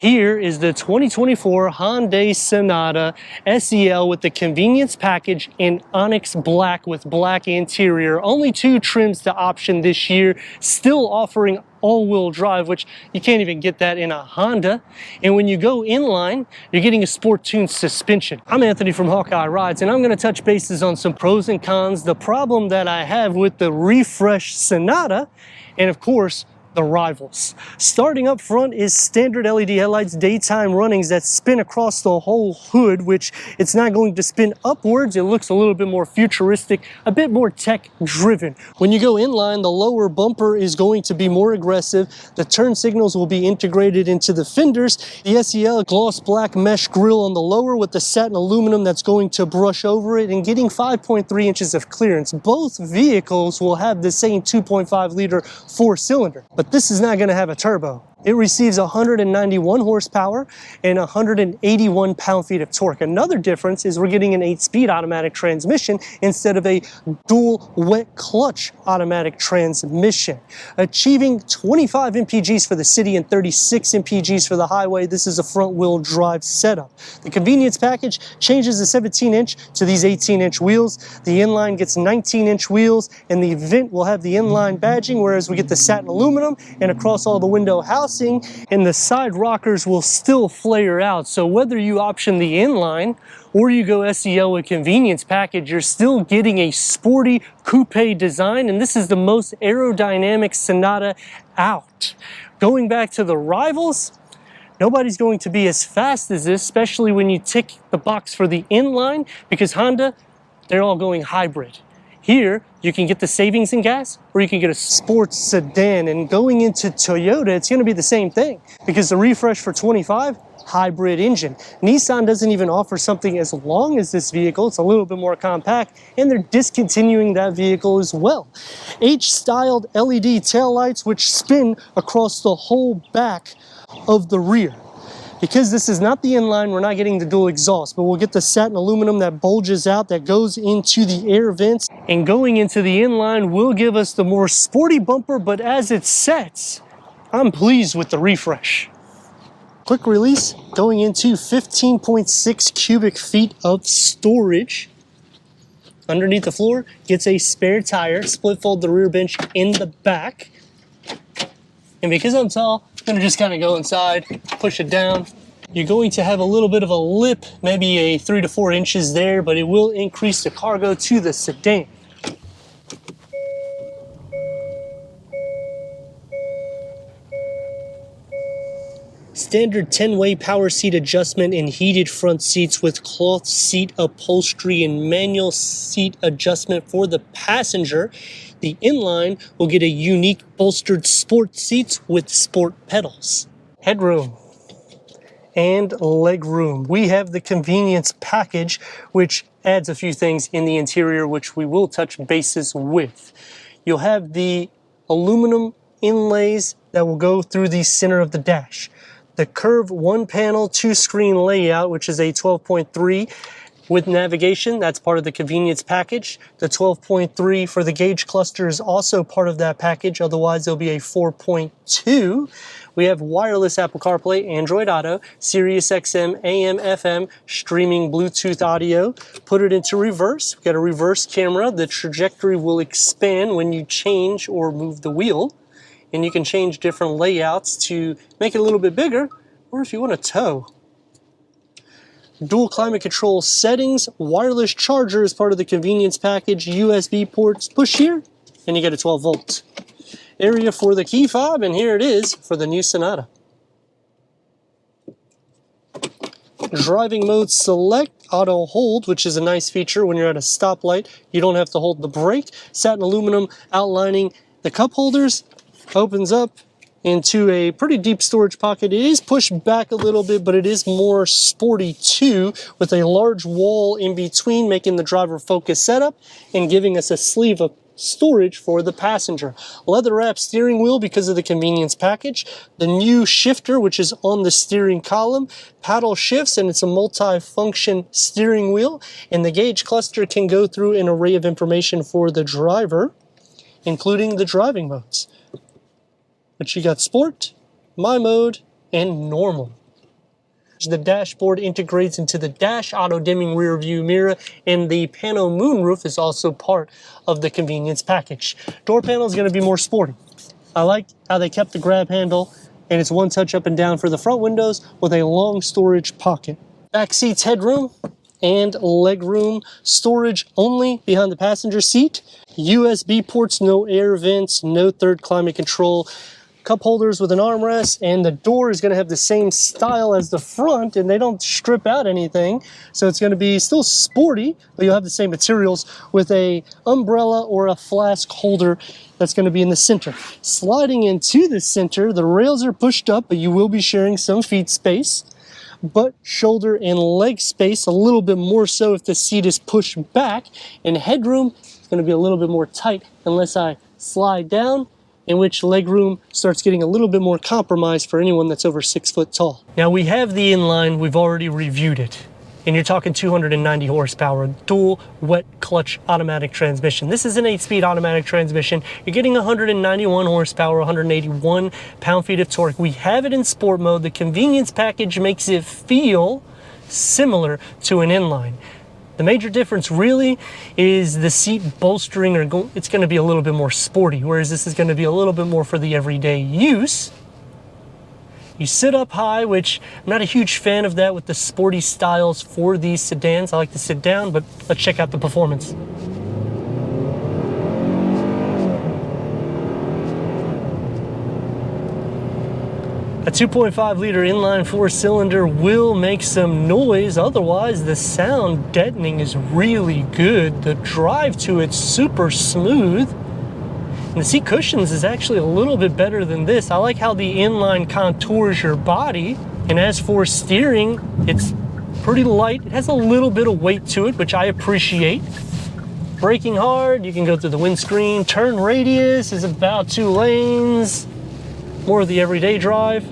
Here is the 2024 Hyundai Sonata SEL with the convenience package in onyx black with black interior. Only two trims to option this year, still offering all-wheel drive, which you can't even get that in a Honda. And when you go inline, you're getting a sport-tuned suspension. I'm Anthony from Hawkeye Rides, and I'm going to touch bases on some pros and cons, the problem that I have with the refreshed Sonata, and of course, the rivals. Starting up front is standard LED headlights, daytime runnings that spin across the whole hood, which it's not going to spin upwards. It looks a little bit more futuristic, a bit more tech driven. When you go inline, the lower bumper is going to be more aggressive. The turn signals will be integrated into the fenders. The SEL gloss black mesh grille on the lower with the satin aluminum that's going to brush over it and getting 5.3 inches of clearance. Both vehicles will have the same 2.5 liter four-cylinder. But this is not going to have a turbo. It receives 191 horsepower and 181 pound-feet of torque. Another difference is we're getting an 8-speed automatic transmission instead of a dual wet clutch automatic transmission. Achieving 25 mpgs for the city and 36 mpgs for the highway, this is a front-wheel drive setup. The convenience package changes the 17-inch to these 18-inch wheels. The inline gets 19-inch wheels, and the Vent will have the inline badging, whereas we get the satin aluminum, and across all the window housing, and the side rockers will still flare out. So whether you option the inline or you go SEL with convenience package, you're still getting a sporty coupe design, and this is the most aerodynamic Sonata out. Going back to the rivals, nobody's going to be as fast as this, especially when you tick the box for the inline, because Honda, they're all going hybrid. Here, you can get the savings in gas, or you can get a sports sedan. And going into Toyota, it's going to be the same thing, because the refresh for 25, hybrid engine. Nissan doesn't even offer something as long as this vehicle. It's a little bit more compact, and they're discontinuing that vehicle as well. H-styled LED taillights, which spin across the whole back of the rear. Because this is not the inline, we're not getting the dual exhaust, but we'll get the satin aluminum that bulges out, that goes into the air vents. And going into the inline will give us the more sporty bumper, but as it sets, I'm pleased with the refresh. Quick release, going into 15.6 cubic feet of storage. Underneath the floor, gets a spare tire, split fold the rear bench in the back. And because I'm tall, I'm gonna just kind of go inside, push it down. You're going to have a little bit of a lip, maybe a 3 to 4 inches there, but it will increase the cargo to the sedan. Standard 10-way power seat adjustment and heated front seats with cloth seat upholstery and manual seat adjustment for the passenger. The inline will get a unique bolstered sport seats with sport pedals. Headroom and leg room. We have the convenience package, which adds a few things in the interior, which we will touch bases with. You'll have the aluminum inlays that will go through the center of the dash. The curved one-panel, two-screen layout, which is a 12.3 with navigation. That's part of the convenience package. The 12.3 for the gauge cluster is also part of that package. Otherwise, there'll be a 4.2. We have wireless Apple CarPlay, Android Auto, Sirius XM, AM, FM, streaming Bluetooth audio. Put it into reverse. We've got a reverse camera. The trajectory will expand when you change or move the wheel. And you can change different layouts to make it a little bit bigger, or if you want to tow. Dual climate control settings, wireless charger as part of the convenience package, USB ports, push here, and you get a 12 volt. Area for the key fob, and here it is for the new Sonata. Driving mode select, auto hold, which is a nice feature when you're at a stoplight. You don't have to hold the brake. Satin aluminum outlining the cup holders. Opens up into a pretty deep storage pocket. It is pushed back a little bit, but it is more sporty too, with a large wall in between, making the driver focus setup and giving us a sleeve of storage for the passenger. Leather wrap steering wheel because of the convenience package. The new shifter, which is on the steering column, paddle shifts, and it's a multi-function steering wheel. And the gauge cluster can go through an array of information for the driver, including the driving modes. But you got Sport, My Mode, and Normal. The dashboard integrates into the dash, auto-dimming rear view mirror, and the pano moonroof is also part of the convenience package. Door panel is going to be more sporty. I like how they kept the grab handle, and it's one touch up and down for the front windows with a long storage pocket. Back seats headroom and legroom storage only behind the passenger seat. USB ports, no air vents, no third climate control. Cup holders with an armrest, and the door is going to have the same style as the front, and they don't strip out anything, so it's going to be still sporty, but you'll have the same materials with a umbrella or a flask holder that's going to be in the center. Sliding into the center, the rails are pushed up, but you will be sharing some feet space. Butt, shoulder, and leg space, a little bit more so if the seat is pushed back, and headroom is going to be a little bit more tight unless I slide down, in which legroom starts getting a little bit more compromised for anyone that's over 6 foot tall. Now we have the inline, we've already reviewed it, and you're talking 290 horsepower, dual wet clutch automatic transmission. This is an 8-speed automatic transmission. You're getting 191 horsepower, 181 pound-feet of torque. We have it in sport mode. The convenience package makes it feel similar to an inline. The major difference really is the seat bolstering, it's going to be a little bit more sporty, whereas this is going to be a little bit more for the everyday use. You sit up high, which I'm not a huge fan of that with the sporty styles for these sedans. I like to sit down, but let's check out the performance. A 2.5 liter inline 4-cylinder will make some noise, otherwise the sound deadening is really good. The drive to it's super smooth. And the seat cushions is actually a little bit better than this. I like how the inline contours your body. And as for steering, it's pretty light. It has a little bit of weight to it, which I appreciate. Braking hard, you can go through the windscreen. Turn radius is about 2 lanes. More of the everyday drive.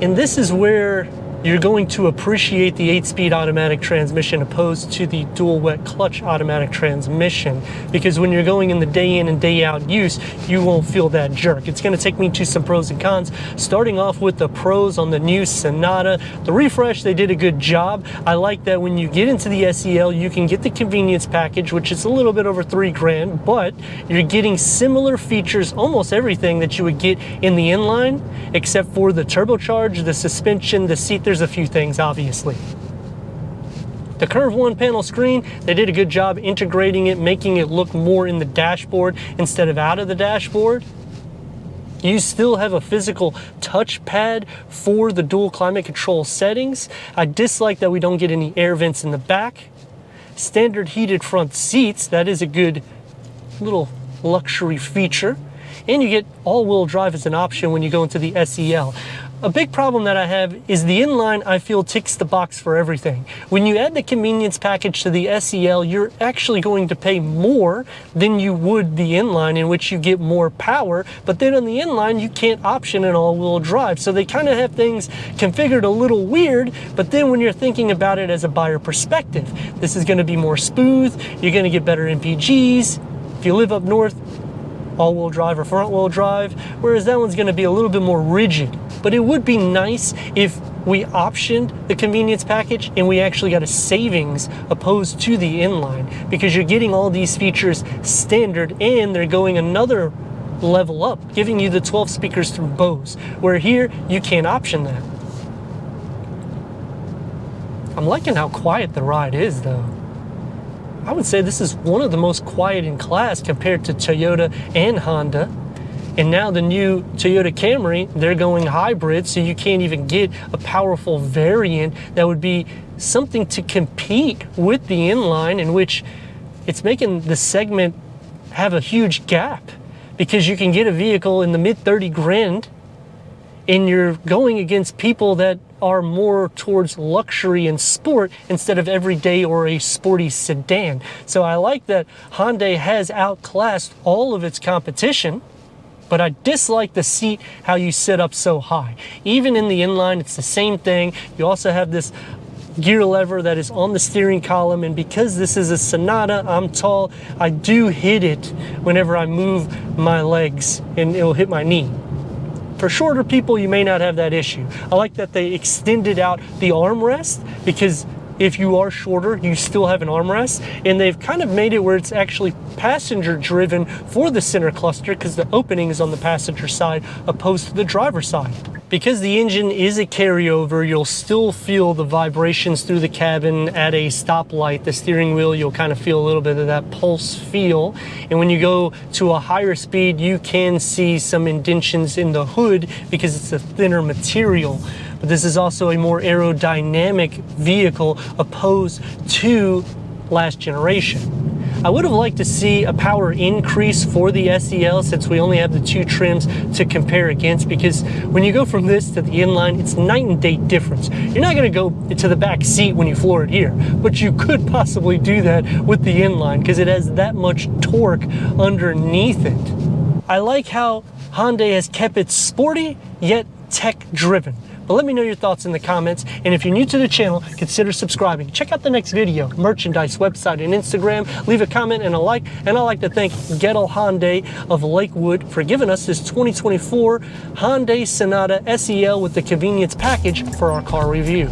And this is where you're going to appreciate the 8-speed automatic transmission opposed to the dual wet clutch automatic transmission, because when you're going in the day in and day out use, you won't feel that jerk. It's going to take me to some pros and cons, starting off with the pros on the new Sonata. The refresh, they did a good job. I like that when you get into the SEL, you can get the convenience package, which is a little bit over $3 grand, but you're getting similar features, almost everything that you would get in the inline, except for the turbocharge, the suspension, the seat. There's a few things, obviously. The curved 1-panel screen, they did a good job integrating it, making it look more in the dashboard instead of out of the dashboard. You still have a physical touchpad for the dual climate control settings. I dislike that we don't get any air vents in the back. Standard heated front seats, that is a good little luxury feature. And you get all-wheel drive as an option when you go into the SEL. A big problem that I have is the inline, I feel, ticks the box for everything. When you add the convenience package to the SEL, you're actually going to pay more than you would the inline, in which you get more power, but then on the inline, you can't option an all-wheel drive. So they kind of have things configured a little weird, but then when you're thinking about it as a buyer perspective, this is going to be more smooth, you're going to get better MPGs. If you live up north, all-wheel drive or front-wheel drive, whereas that one's going to be a little bit more rigid. But it would be nice if we optioned the convenience package and we actually got a savings opposed to the inline, because you're getting all these features standard and they're going another level up, giving you the 12 speakers through Bose, where here you can't option that. I'm liking how quiet the ride is, though. I would say this is one of the most quiet in class compared to Toyota and Honda. And now the new Toyota Camry, they're going hybrid, so you can't even get a powerful variant that would be something to compete with the inline, in which it's making the segment have a huge gap, because you can get a vehicle in the mid 30 grand and you're going against people that are more towards luxury and sport instead of everyday or a sporty sedan. So I like that Hyundai has outclassed all of its competition, but I dislike the seat, how you sit up so high. Even in the inline, it's the same thing. You also have this gear lever that is on the steering column, and because this is a Sonata, I'm tall, I do hit it whenever I move my legs, and it'll hit my knee. For shorter people, you may not have that issue. I like that they extended out the armrest, because if you are shorter, you still have an armrest, and they've kind of made it where it's actually passenger driven for the center cluster, because the opening is on the passenger side opposed to the driver's side. Because the engine is a carryover, you'll still feel the vibrations through the cabin at a stoplight. The steering wheel, you'll kind of feel a little bit of that pulse feel. And when you go to a higher speed, you can see some indentions in the hood because it's a thinner material. But this is also a more aerodynamic vehicle opposed to last generation. I would have liked to see a power increase for the SEL, since we only have the two trims to compare against, because when you go from this to the inline, it's night and day difference. You're not going to go to the back seat when you floor it here, but you could possibly do that with the inline because it has that much torque underneath it. I like how Hyundai has kept it sporty yet tech driven. But let me know your thoughts in the comments, and if you're new to the channel, consider subscribing. Check out the next video, merchandise, website, and Instagram. Leave a comment and a like, and I'd like to thank Gettle Hyundai of Lakewood for giving us this 2024 Hyundai Sonata SEL with the convenience package for our car review.